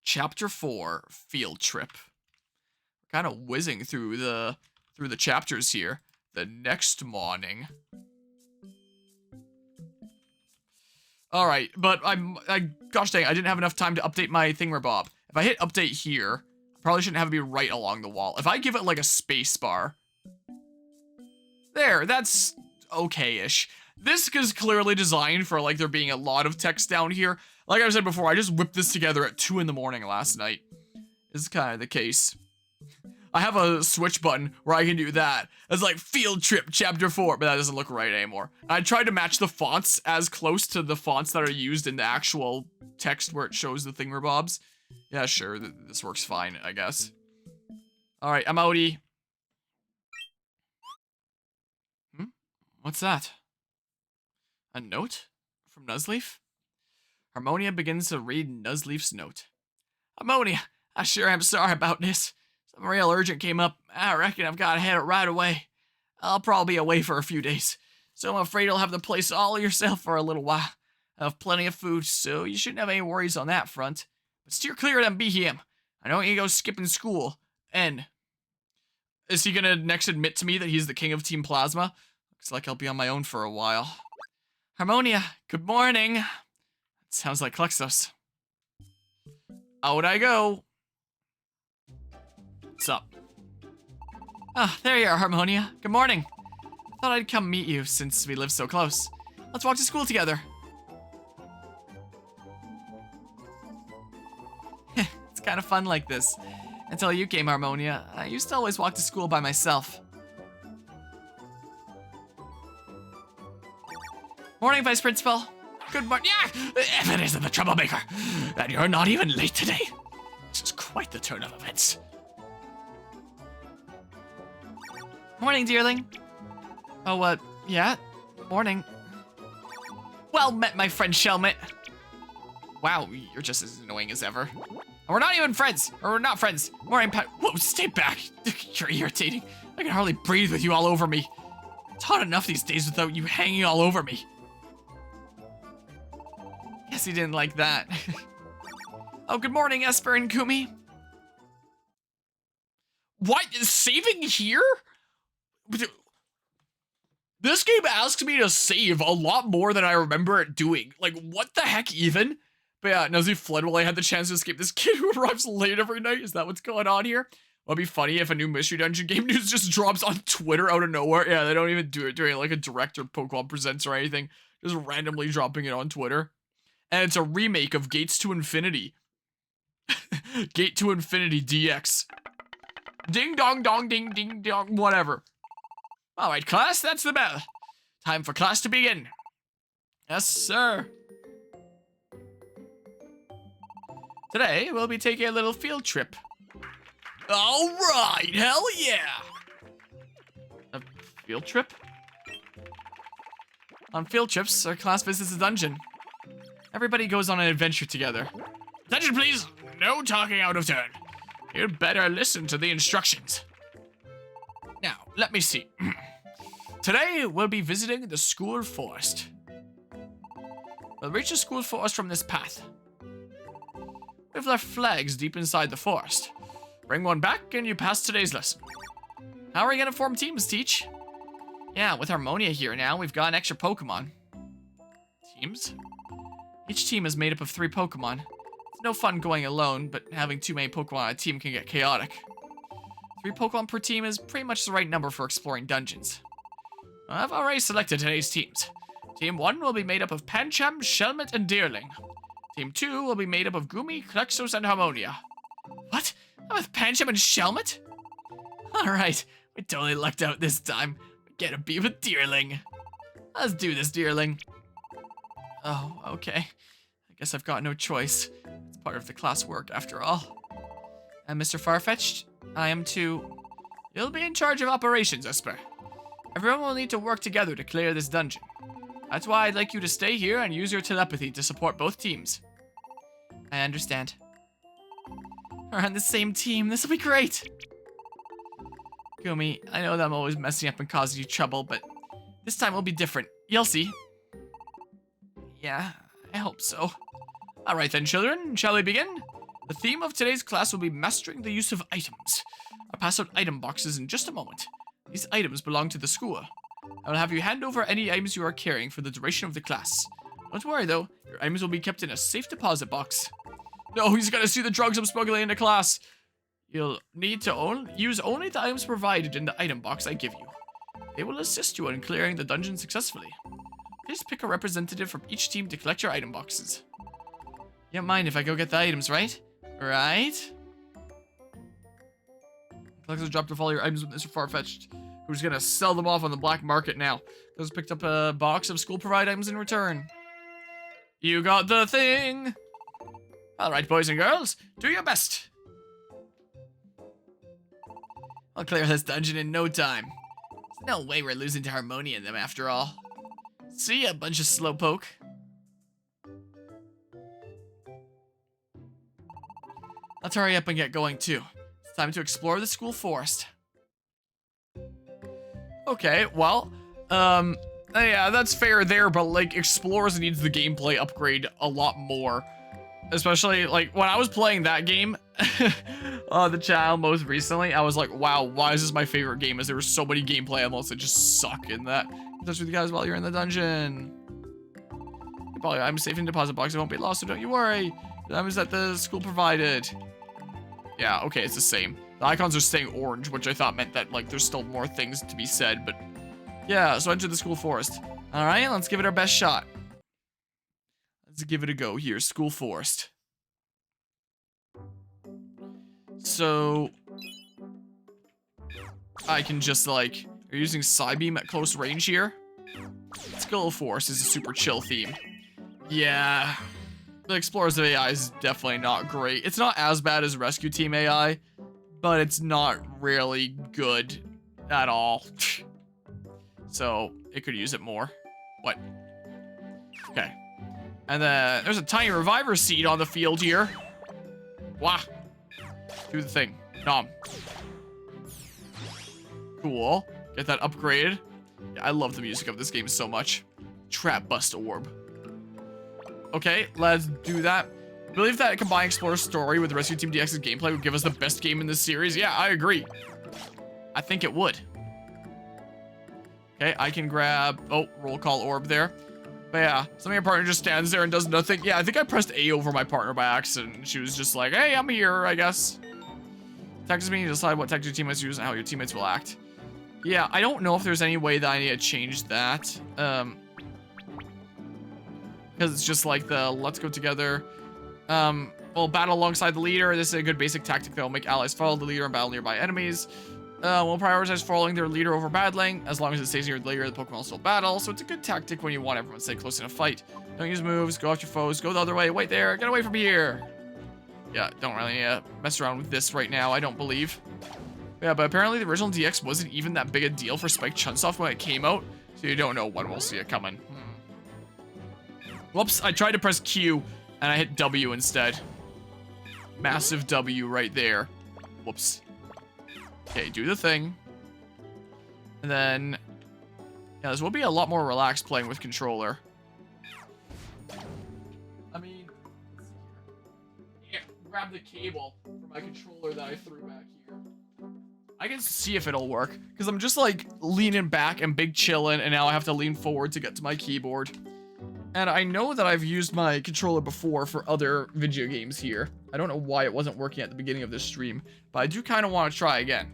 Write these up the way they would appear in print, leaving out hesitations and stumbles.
Chapter 4, Field Trip. We're kind of whizzing through the chapters here. The next morning. All right, but gosh dang, I didn't have enough time to update my thingamabob. If I hit update here, I probably shouldn't have it be right along the wall. If I give it like a space bar. There, that's okay-ish. This is clearly designed for like there being a lot of text down here. Like I said before, I just whipped this together at 2 in the morning last night. This is kind of the case. I have a switch button where I can do that. It's like Field Trip Chapter 4, but that doesn't look right anymore. I tried to match the fonts as close to the fonts that are used in the actual text where it shows the thingamabobs. Yeah, sure, this works fine, I guess. Alright, I'm outie. What's that? A note? From Nuzleaf? Harmonia begins to read Nuzleaf's note. Harmonia, I sure am sorry about this. Something real urgent came up. I reckon I've got to head it right away. I'll probably be away for a few days, so I'm afraid you'll have the place all yourself for a little while. I have plenty of food, so you shouldn't have any worries on that front. But steer clear of them BHM. I don't want you to go skipping school. And is he gonna next admit to me that he's the king of Team Plasma? Looks like I'll be on my own for a while. Harmonia, good morning. That sounds like Klexos. Out I go. What's up? Ah, there you are, Harmonia. Good morning. Thought I'd come meet you since we live so close. Let's walk to school together. It's kind of fun like this. Until you came, Harmonia. I used to always walk to school by myself. Morning, Vice Principal. Good morning. Yeah, if it isn't the troublemaker, and you're not even late today. This is quite the turn of events. Morning, dearling. Oh, yeah? Morning. Well met, my friend Shelmet. Wow, you're just as annoying as ever. And we're not even friends. Or we're not friends. Morning, Pat. Whoa, stay back. You're irritating. I can hardly breathe with you all over me. I'm taught enough these days without you hanging all over me. Guess he didn't like that. Oh, good morning, Esper and Kumi. What? Saving here? This game asks me to save a lot more than I remember it doing. Like, what the heck even? But yeah, Nuzzy fled while I had the chance to escape this kid who arrives late every night. Is that what's going on here? It'd be funny if a new Mystery Dungeon game news just drops on Twitter out of nowhere. Yeah, they don't even do it during like a direct or Pokemon Presents or anything. Just randomly dropping it on Twitter. And it's a remake of Gates to Infinity. Gate to Infinity DX. Ding dong dong ding ding dong, whatever. Alright, class, that's the bell. Time for class to begin. Yes, sir. Today, we'll be taking a little field trip. Alright, hell yeah! A field trip? On field trips, our class visits a dungeon. Everybody goes on an adventure together. Attention, please! No talking out of turn. You'd better listen to the instructions. Now, let me see. Today, we'll be visiting the school forest. We'll reach the school forest from this path. We've left flags deep inside the forest. Bring one back and you pass today's lesson. How are we gonna form teams, Teach? Yeah, with Harmonia here now, we've got an extra Pokemon. Teams? Each team is made up of 3 Pokemon. It's no fun going alone, but having too many Pokemon on a team can get chaotic. 3 Pokemon per team is pretty much the right number for exploring dungeons. I've already selected today's teams. Team 1 will be made up of Pancham, Shelmet, and Deerling. Team 2 will be made up of Gumi, Klexos, and Harmonia. What? I'm with Pancham and Shelmet? Alright, we totally lucked out this time. We get to be with Deerling. Let's do this, Deerling. Oh, okay. I guess I've got no choice. It's part of the class work, after all. And Mr. Farfetch'd, I am too... You'll be in charge of operations, Esper. Everyone will need to work together to clear this dungeon. That's why I'd like you to stay here and use your telepathy to support both teams. I understand. We're on the same team. This will be great. Gumi, I know that I'm always messing up and causing you trouble, but this time will be different. You'll see. Yeah, I hope so. Alright then, children. Shall we begin? The theme of today's class will be mastering the use of items. I'll pass out item boxes in just a moment. These items belong to the school. I will have you hand over any items you are carrying for the duration of the class. Don't worry though, your items will be kept in a safe deposit box. No, he's gonna see the drugs I'm smuggling into class. You'll need to use only the items provided in the item box I give you. They will assist you in clearing the dungeon successfully. Please pick a representative from each team to collect your item boxes. You don't mind if I go get the items, right? Right? Collectors dropped off all your items with Mr. Farfetched, who's gonna sell them off on the black market now. Those picked up a box of school-provided items in return. You got the thing! Alright, boys and girls, do your best. I'll clear this dungeon in no time. There's no way we're losing to Harmonia and them after all. See ya, bunch of slowpoke. Let's hurry up and get going too. It's time to explore the school forest. Okay, well, yeah, that's fair there, but like, Explorers needs the gameplay upgrade a lot more. Especially, like, when I was playing that game on the channel most recently, I was like, wow, why is this my favorite game? As there were so many gameplay elements that just suck in that. In touch with you guys while you're in the dungeon. I'm safe in deposit box. I won't be lost, so don't you worry. The items that the school provided. Yeah, okay, it's the same. The icons are staying orange, which I thought meant that, like, there's still more things to be said, but... Yeah, so enter the school forest. Alright, let's give it our best shot. Let's give it a go here, school forest. So... I can just, like... You're using Psybeam at close range here? Skull Forest is a super chill theme. Yeah... The Explorer's AI is definitely not great. It's not as bad as Rescue Team AI, but it's not really good at all. So, it could use it more. What? Okay. And then, there's a tiny reviver seed on the field here. Wah. Do the thing. Nom. Cool. Get that upgraded. Yeah, I love the music of this game so much. Trap Bust Orb. Okay, let's do that. I believe that combining Explorer's story with Rescue Team DX's gameplay would give us the best game in this series. Yeah, I agree. I think it would. Okay, I can grab... Oh, roll call orb there. But yeah, some of your partner just stands there and does nothing. Yeah, I think I pressed A over my partner by accident. And she was just like, hey, I'm here, I guess. Tactics mean you decide what tactics your teammates use and how your teammates will act. Yeah, I don't know if there's any way that I need to change that. Because it's just like the let's go together. We'll battle alongside the leader. This is a good basic tactic that will make allies follow the leader and battle nearby enemies. We'll prioritize following their leader over battling. As long as it stays near the leader, the Pokemon will still battle. So it's a good tactic when you want everyone to stay close in a fight. Don't use moves, go after your foes, go the other way, wait there, get away from here. Yeah, don't really mess around with this right now, I don't believe. Yeah, but apparently the original DX wasn't even that big a deal for Spike Chunsoft when it came out. So you don't know when we'll see it coming. Whoops, I tried to press Q and I hit W instead. Massive W right there. Whoops. Okay, do the thing. And then... Yeah, this will be a lot more relaxed playing with controller. I mean... Yeah, grab the cable for my controller that I threw back here. I can see if it'll work. Because I'm just like leaning back and big chilling and now I have to lean forward to get to my keyboard. And I know that I've used my controller before for other video games here. I don't know why it wasn't working at the beginning of this stream, but I do kind of want to try again.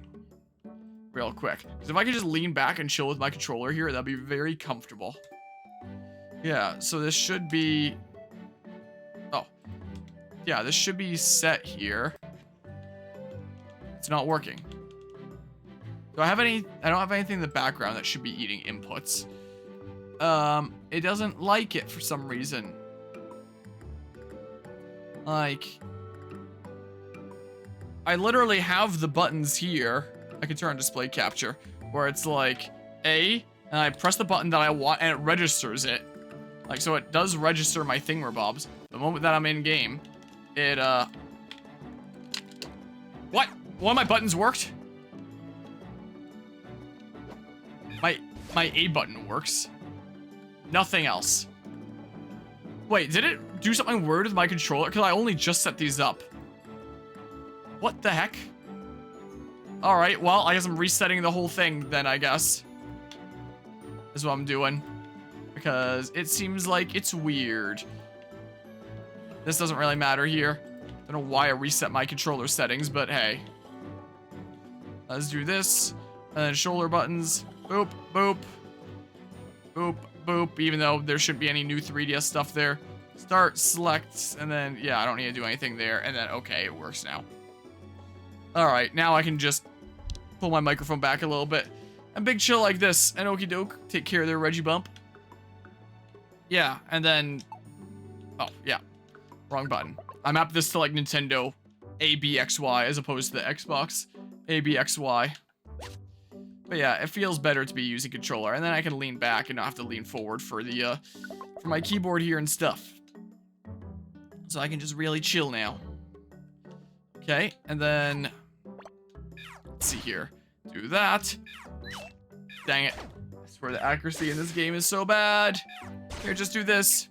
Real quick. Because if I could just lean back and chill with my controller here, that'd be very comfortable. Yeah, so this should be... Oh. Yeah, this should be set here. It's not working. Do I have any... I don't have anything in the background that should be eating inputs. It doesn't like it for some reason. Like, I literally have the buttons here. I can turn on display capture, where it's like A, and I press the button that I want, and it registers it. Like, so it does register my thingamabobs. The moment that I'm in game, it, What? One of my buttons worked? My A button works. Nothing else. Wait, did it do something weird with my controller? Because I only just set these up. What the heck? Alright, well, I guess I'm resetting the whole thing then, I guess. Is what I'm doing. Because it seems like it's weird. This doesn't really matter here. Don't know why I reset my controller settings, but hey. Let's do this. And then shoulder buttons. Boop, boop. Boop, boop. Even though there shouldn't be any new 3DS stuff there. Start, select, and then, yeah, I don't need to do anything there. And then, okay, it works now. Alright, now I can just pull my microphone back a little bit. And big chill like this. And okie doke. Take care of their Reggie Bump. Yeah, and then... Oh, yeah. Wrong button. I mapped this to like Nintendo ABXY as opposed to the Xbox ABXY. But yeah, it feels better to be using controller. And then I can lean back and not have to lean forward for the for my keyboard here and stuff. So I can just really chill now. Okay, and then let's see here. Do that. Dang it. I swear the accuracy in this game is so bad. Here, just do this.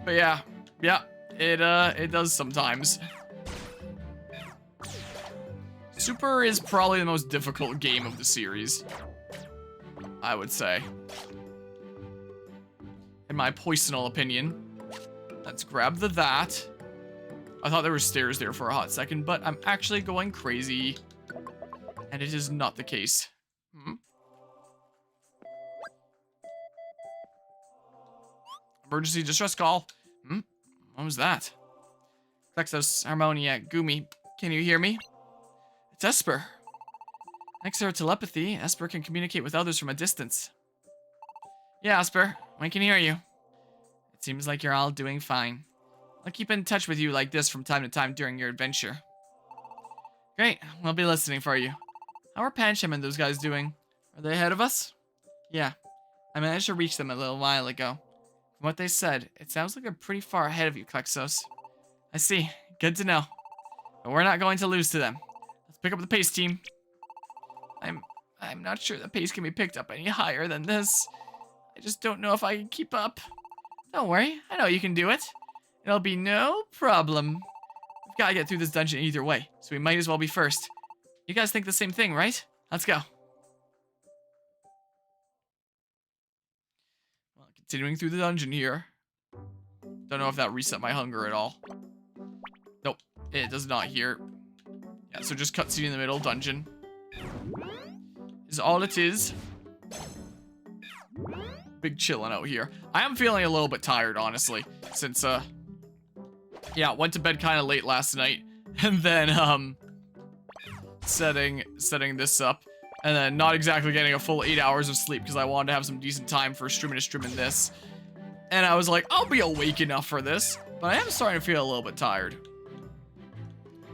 But yeah. Yeah. It does sometimes. Super is probably the most difficult game of the series, I would say. In my personal opinion. Let's grab that. I thought there were stairs there for a hot second, but I'm actually going crazy. And it is not the case. Emergency distress call. What was that? Plexos, Harmonia, Gumi. Can you hear me? It's Esper. Thanks to her telepathy, Esper can communicate with others from a distance. Yeah, Esper. I can hear you. It seems like you're all doing fine. I'll keep in touch with you like this from time to time during your adventure. Great. We'll be listening for you. How are Pancham and those guys doing? Are they ahead of us? Yeah. I managed to reach them a little while ago. From what they said, it sounds like they're pretty far ahead of you, Klexos. I see. Good to know. But we're not going to lose to them. Let's pick up the pace, team. I'm not sure the pace can be picked up any higher than this. I just don't know if I can keep up. Don't worry. I know you can do it. It'll be no problem. We've got to get through this dungeon either way, so we might as well be first. You guys think the same thing, right? Let's go. Well, continuing through the dungeon here. Don't know if that reset my hunger at all. Nope, it does not here. Yeah, so just cutscene in the middle, dungeon. Is all it is. Big chillin' out here. I am feeling a little bit tired, honestly, since, yeah, went to bed kind of late last night, and then, setting this up, and then not exactly getting a full 8 hours of sleep because I wanted to have some decent time for streaming this. And I was like, I'll be awake enough for this, but I am starting to feel a little bit tired.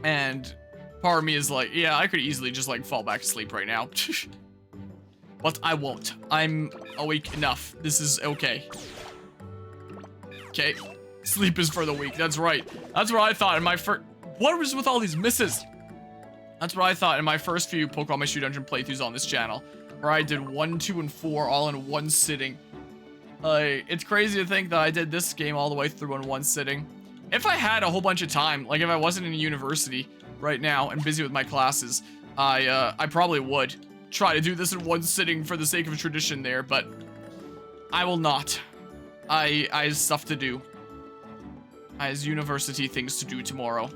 And part of me is like, yeah, I could easily just like fall back to sleep right now. But I won't. I'm awake enough. This is okay. Okay. Sleep is for the weak. That's right. That's what I thought in my first... What was with all these misses? That's what I thought in my first few Pokemon Mystery Dungeon playthroughs on this channel. Where I did 1, 2, and 4 all in one sitting. It's crazy to think that I did this game all the way through in one sitting. If I had a whole bunch of time, like if I wasn't in university right now and busy with my classes, I probably would try to do this in one sitting for the sake of tradition there, but I will not. I have stuff to do. I have university things to do tomorrow.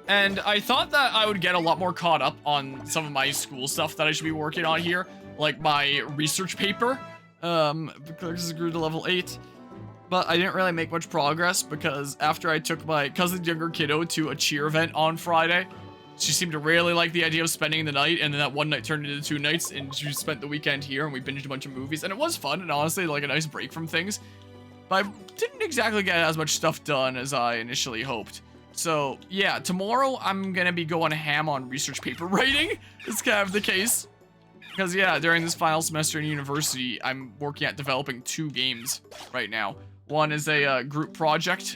And I thought that I would get a lot more caught up on some of my school stuff that I should be working on here, like my research paper, because it grew to level 8. But I didn't really make much progress because after I took my cousin's younger kiddo to a cheer event on Friday, she seemed to really like the idea of spending the night, and then that one night turned into 2 nights, and she spent the weekend here, and we binged a bunch of movies, and it was fun, and honestly, like, a nice break from things. But I didn't exactly get as much stuff done as I initially hoped. So, yeah, tomorrow I'm gonna be going ham on research paper writing. It's kind of the case. Because, yeah, during this final semester in university, I'm working at developing 2 games right now. One is a group project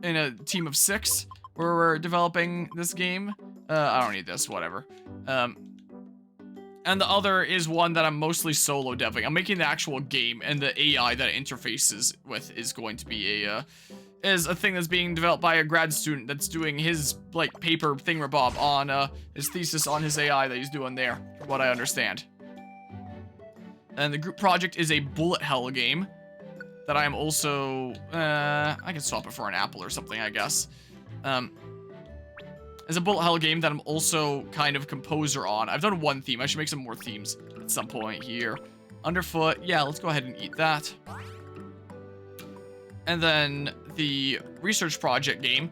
in a team of 6, where we're developing this game. I don't need this, whatever. And the other is one that I'm mostly solo deving. I'm making the actual game, and the AI that it interfaces with is going to be is a thing that's being developed by a grad student that's doing his, like, paper thingamabob on, his thesis on his AI that he's doing there, from what I understand. And the group project is a bullet hell game that I am also, I can swap it for an apple or something, I guess. It's a bullet hell game that I'm also kind of composer on. I've done one theme. I should make some more themes at some point here. Underfoot, yeah, let's go ahead and eat that. And then the research project game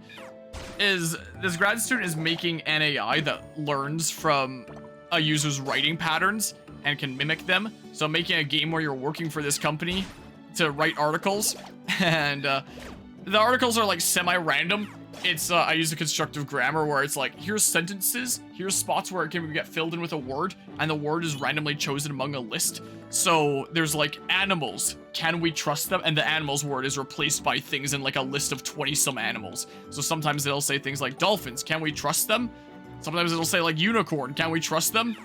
is this grad student is making an AI that learns from a user's writing patterns and can mimic them. So I'm making a game where you're working for this company to write articles, and the articles are like semi-random. It's I use a constructive grammar where it's like, here's sentences, here's spots where it can get filled in with a word, and the word is randomly chosen among a list. So there's like animals, can we trust them? And the animals word is replaced by things in like a list of 20-some animals. So sometimes it'll say things like dolphins, can we trust them? Sometimes it'll say like unicorn, can we trust them?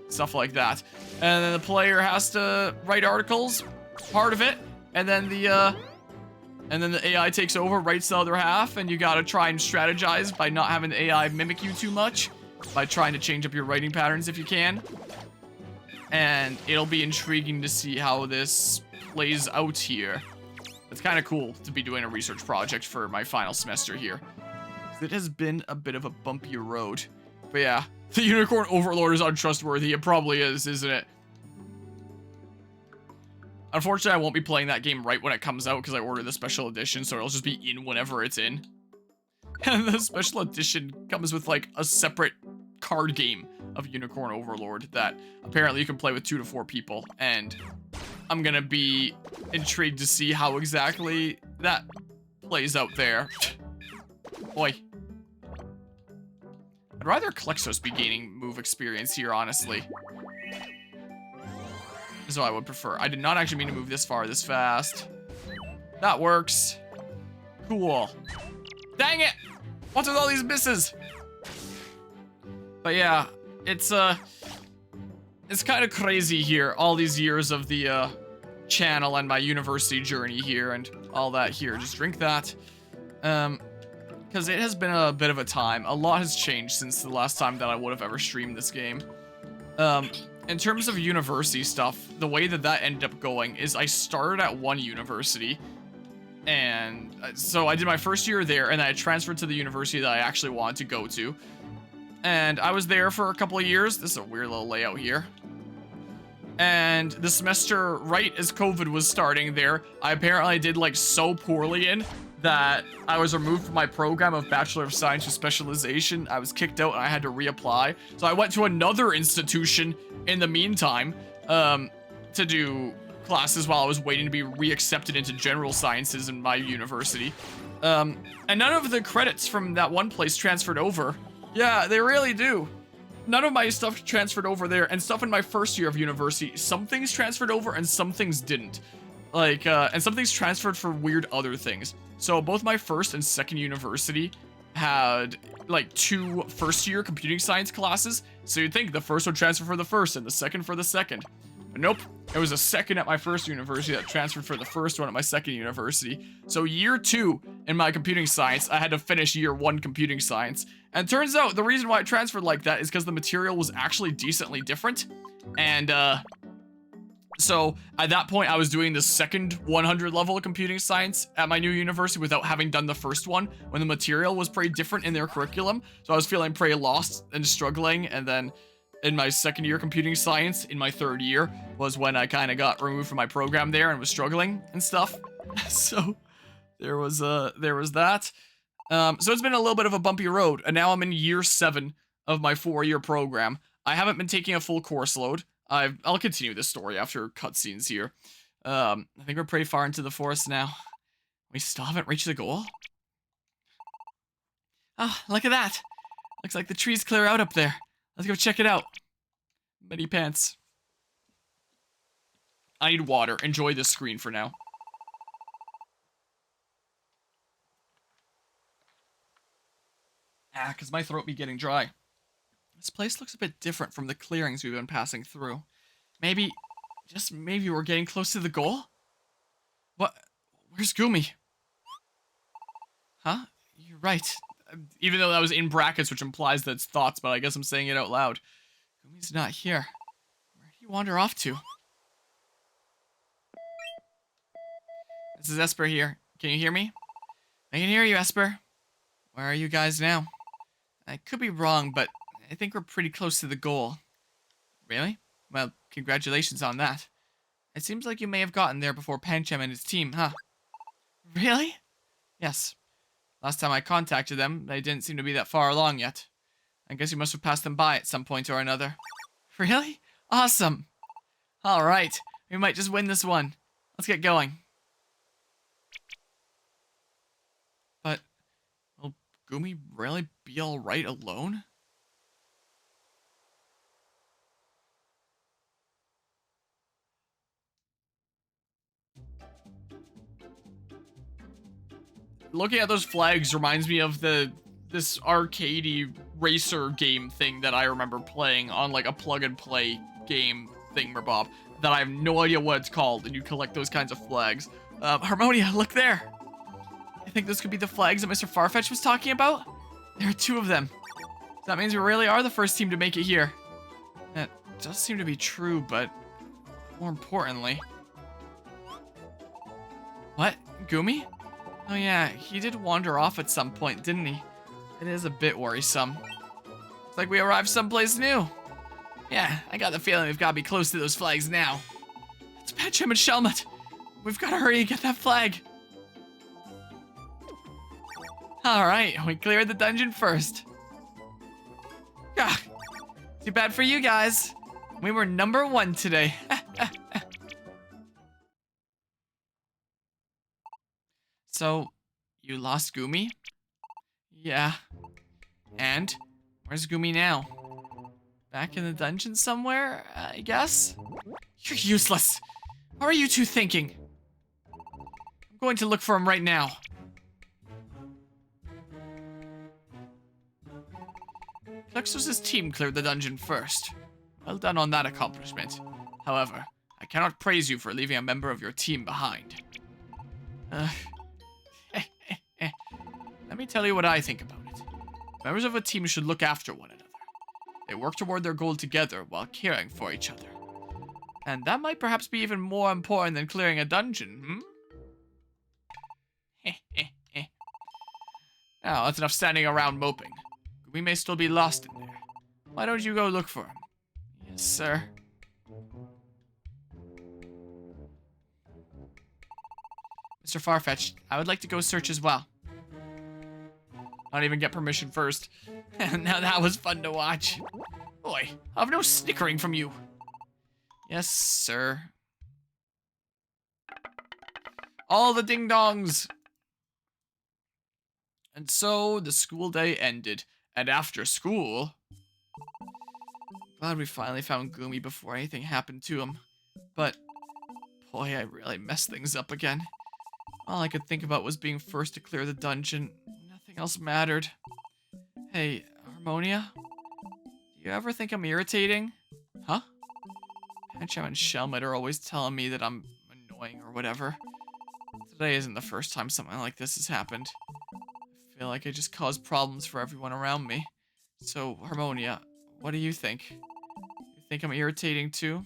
Stuff like that. And then the player has to write articles, part of it, and then the AI takes over, writes the other half, and you gotta try and strategize by not having the AI mimic you too much, by trying to change up your writing patterns if you can. And it'll be intriguing to see how this plays out here. It's kind of cool to be doing a research project for my final semester here. It has been a bit of a bumpy road. But yeah, the Unicorn Overlord is untrustworthy. It probably is, isn't it? Unfortunately, I won't be playing that game right when it comes out because I ordered the special edition, so it'll just be in whenever it's in. And the special edition comes with like a separate card game of Unicorn Overlord that apparently you can play with 2 to 4 people, and I'm gonna be intrigued to see how exactly that plays out there. Boy. I'd rather Klexos be gaining move experience here, honestly. So I would prefer. I did not actually mean to move this far this fast. That works. Cool. Dang it! What's with all these misses? But yeah, it's kind of crazy here. All these years of the channel and my university journey here and all that here. Just drink that. Because it has been a bit of a time. A lot has changed since the last time that I would have ever streamed this game. In terms of university stuff, the way that ended up going is I started at one university, and so I did my first year there, and I transferred to the university that I actually wanted to go to. And I was there for a couple of years. This is a weird little layout here. And the semester, right as COVID was starting there, I apparently did like so poorly in that I was removed from my program of Bachelor of Science with Specialization. I was kicked out and I had to reapply. So I went to another institution in the meantime to do classes while I was waiting to be reaccepted into general sciences in my university. And none of the credits from that one place transferred over. Yeah, they really do. None of my stuff transferred over there, and stuff in my first year of university, some things transferred over and some things didn't. Like, and some things transferred for weird other things. So both my first and second university had like 2 first-year computing science classes. So you'd think the first would transfer for the first and the second for the second. But nope, it was a second at my first university that transferred for the first one at my second university. So year 2 in my computing science, I had to finish year 1 computing science. And turns out the reason why it transferred like that is because the material was actually decently different. And so at that point, I was doing the second 100 level of computing science at my new university without having done the first one, when the material was pretty different in their curriculum. So I was feeling pretty lost and struggling. And then in my second year computing science, in my third year, was when I kind of got removed from my program there and was struggling and stuff. So there was that. So it's been a little bit of a bumpy road, and now I'm in year 7 of my 4-year program. I haven't been taking a full course load. I'll continue this story after cutscenes here. I think we're pretty far into the forest now. We still haven't reached the goal. Oh, look at that. Looks like the trees clear out up there. Let's go check it out. Mini pants. I need water. Enjoy this screen for now. Because my throat be getting dry. This place looks a bit different from the clearings we've been passing through. Maybe, just maybe we're getting close to the goal? What? Where's Gumi? Huh? You're right. Even though that was in brackets, which implies that it's thoughts, but I guess I'm saying it out loud. Gumi's not here. Where did he wander off to? This is Esper here. Can you hear me? I can hear you, Esper. Where are you guys now? I could be wrong, but I think we're pretty close to the goal. Really? Well, congratulations on that. It seems like you may have gotten there before Pancham and his team, huh? Really? Yes. Last time I contacted them, they didn't seem to be that far along yet. I guess you must have passed them by at some point or another. Really? Awesome. Alright, we might just win this one. Let's get going. But, will Gumi really be alright alone? Looking at those flags reminds me of this arcadey racer game thing that I remember playing on like a plug and play game thingamabob that I have no idea what it's called, and you collect those kinds of flags. Harmonia, look there. I think this could be the flags that Mr. Farfetch was talking about. There are 2 of them. That means we really are the first team to make it here. That does seem to be true, but more importantly... What? Gumi? Oh yeah, he did wander off at some point, didn't he? It is a bit worrisome. It's like we arrived someplace new. Yeah, I got the feeling we've got to be close to those flags now. It's Pancham and Shelmet. We've got to hurry and get that flag. Alright, we cleared the dungeon first. Ah, too bad for you guys. We were number 1 today. So, you lost Gumi? Yeah. And? Where's Gumi now? Back in the dungeon somewhere, I guess? You're useless. What are you 2 thinking? I'm going to look for him right now. Plexus's team cleared the dungeon first. Well done on that accomplishment. However, I cannot praise you for leaving a member of your team behind. Let me tell you what I think about it. Members of a team should look after one another. They work toward their goal together while caring for each other. And that might perhaps be even more important than clearing a dungeon, Now, that's enough standing around moping. We may still be lost in there. Why don't you go look for him? Yes, sir. Mr. Farfetch, I would like to go search as well. Not even get permission first. Now that was fun to watch. Boy, I'll have no snickering from you. Yes, sir. All the ding-dongs! And so, the school day ended. And after school... Glad we finally found Gumi before anything happened to him. But, boy, I really messed things up again. All I could think about was being first to clear the dungeon. Nothing else mattered. Hey, Harmonia? Do you ever think I'm irritating? Huh? Pancham and Shelmet are always telling me that I'm annoying or whatever. Today isn't the first time something like this has happened. I feel like I just cause problems for everyone around me. So, Harmonia, what do you think? You think I'm irritating too?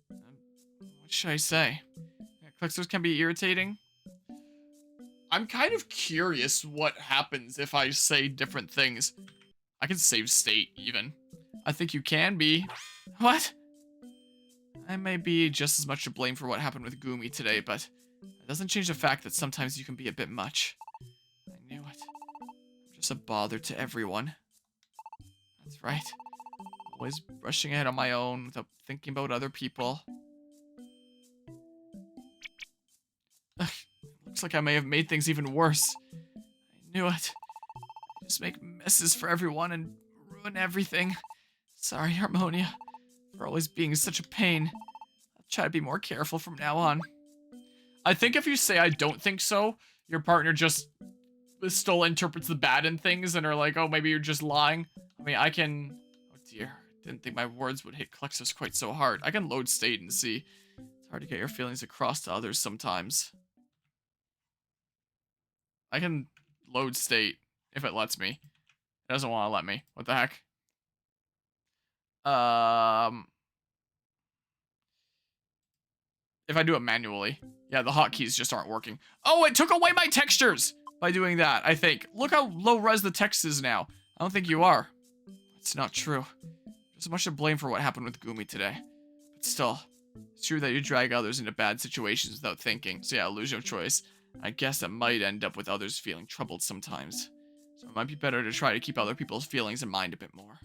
What should I say? Clixos can be irritating? I'm kind of curious what happens if I say different things. I can save state, even. I think you can be. What? I may be just as much to blame for what happened with Gumi today, but it doesn't change the fact that sometimes you can be a bit much. I knew it. I'm just a bother to everyone. That's right. Always rushing ahead on my own without thinking about other people. Ugh, looks like I may have made things even worse. I knew it. I just make messes for everyone and ruin everything. Sorry, Harmonia, for always being such a pain. I'll try to be more careful from now on. I think if you say I don't think so, your partner just still interprets the bad in things and are like, oh, maybe you're just lying. I mean, I can... Oh, dear. Didn't think my words would hit Klexos quite so hard. I can load state and see. It's hard to get your feelings across to others sometimes. I can load state if it lets me. It doesn't want to let me. What the heck? If I do it manually. Yeah, the hotkeys just aren't working. Oh, it took away my textures by doing that, I think. Look how low res the text is now. I don't think you are. It's not true. There's much to blame for what happened with Gumi today. But still, it's true that you drag others into bad situations without thinking. So yeah, lose your choice. I guess that might end up with others feeling troubled sometimes. So it might be better to try to keep other people's feelings in mind a bit more.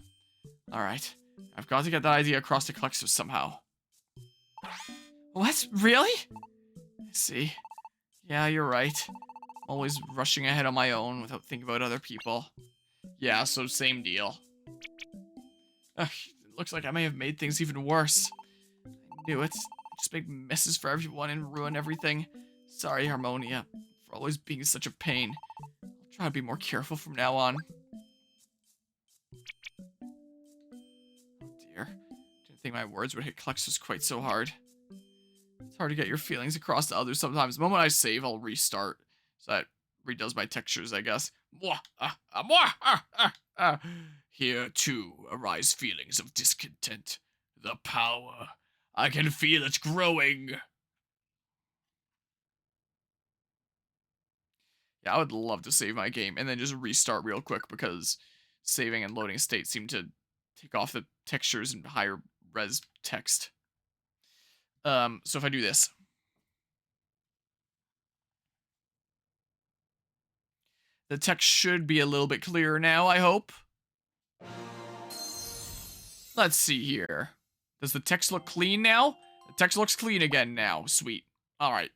Alright, I've got to get that idea across to Klexos somehow. What? Really? I see. Yeah, you're right. I'm always rushing ahead on my own without thinking about other people. Yeah, so same deal. Ugh, it looks like I may have made things even worse. I knew it. Just make messes for everyone and ruin everything. Sorry, Harmonia, for always being such a pain. I'll try to be more careful from now on. Oh dear. Didn't think my words would hit Klexos quite so hard. It's hard to get your feelings across to others sometimes. The moment I save, I'll restart. So that redoes my textures, I guess. Here, too, arise feelings of discontent. The power. I can feel it growing. Yeah, I would love to save my game and then just restart real quick because saving and loading state seem to take off the textures and higher res text. So if I do this. The text should be a little bit clearer now, I hope. Let's see here. Does the text look clean now? The text looks clean again now. Sweet. Alright.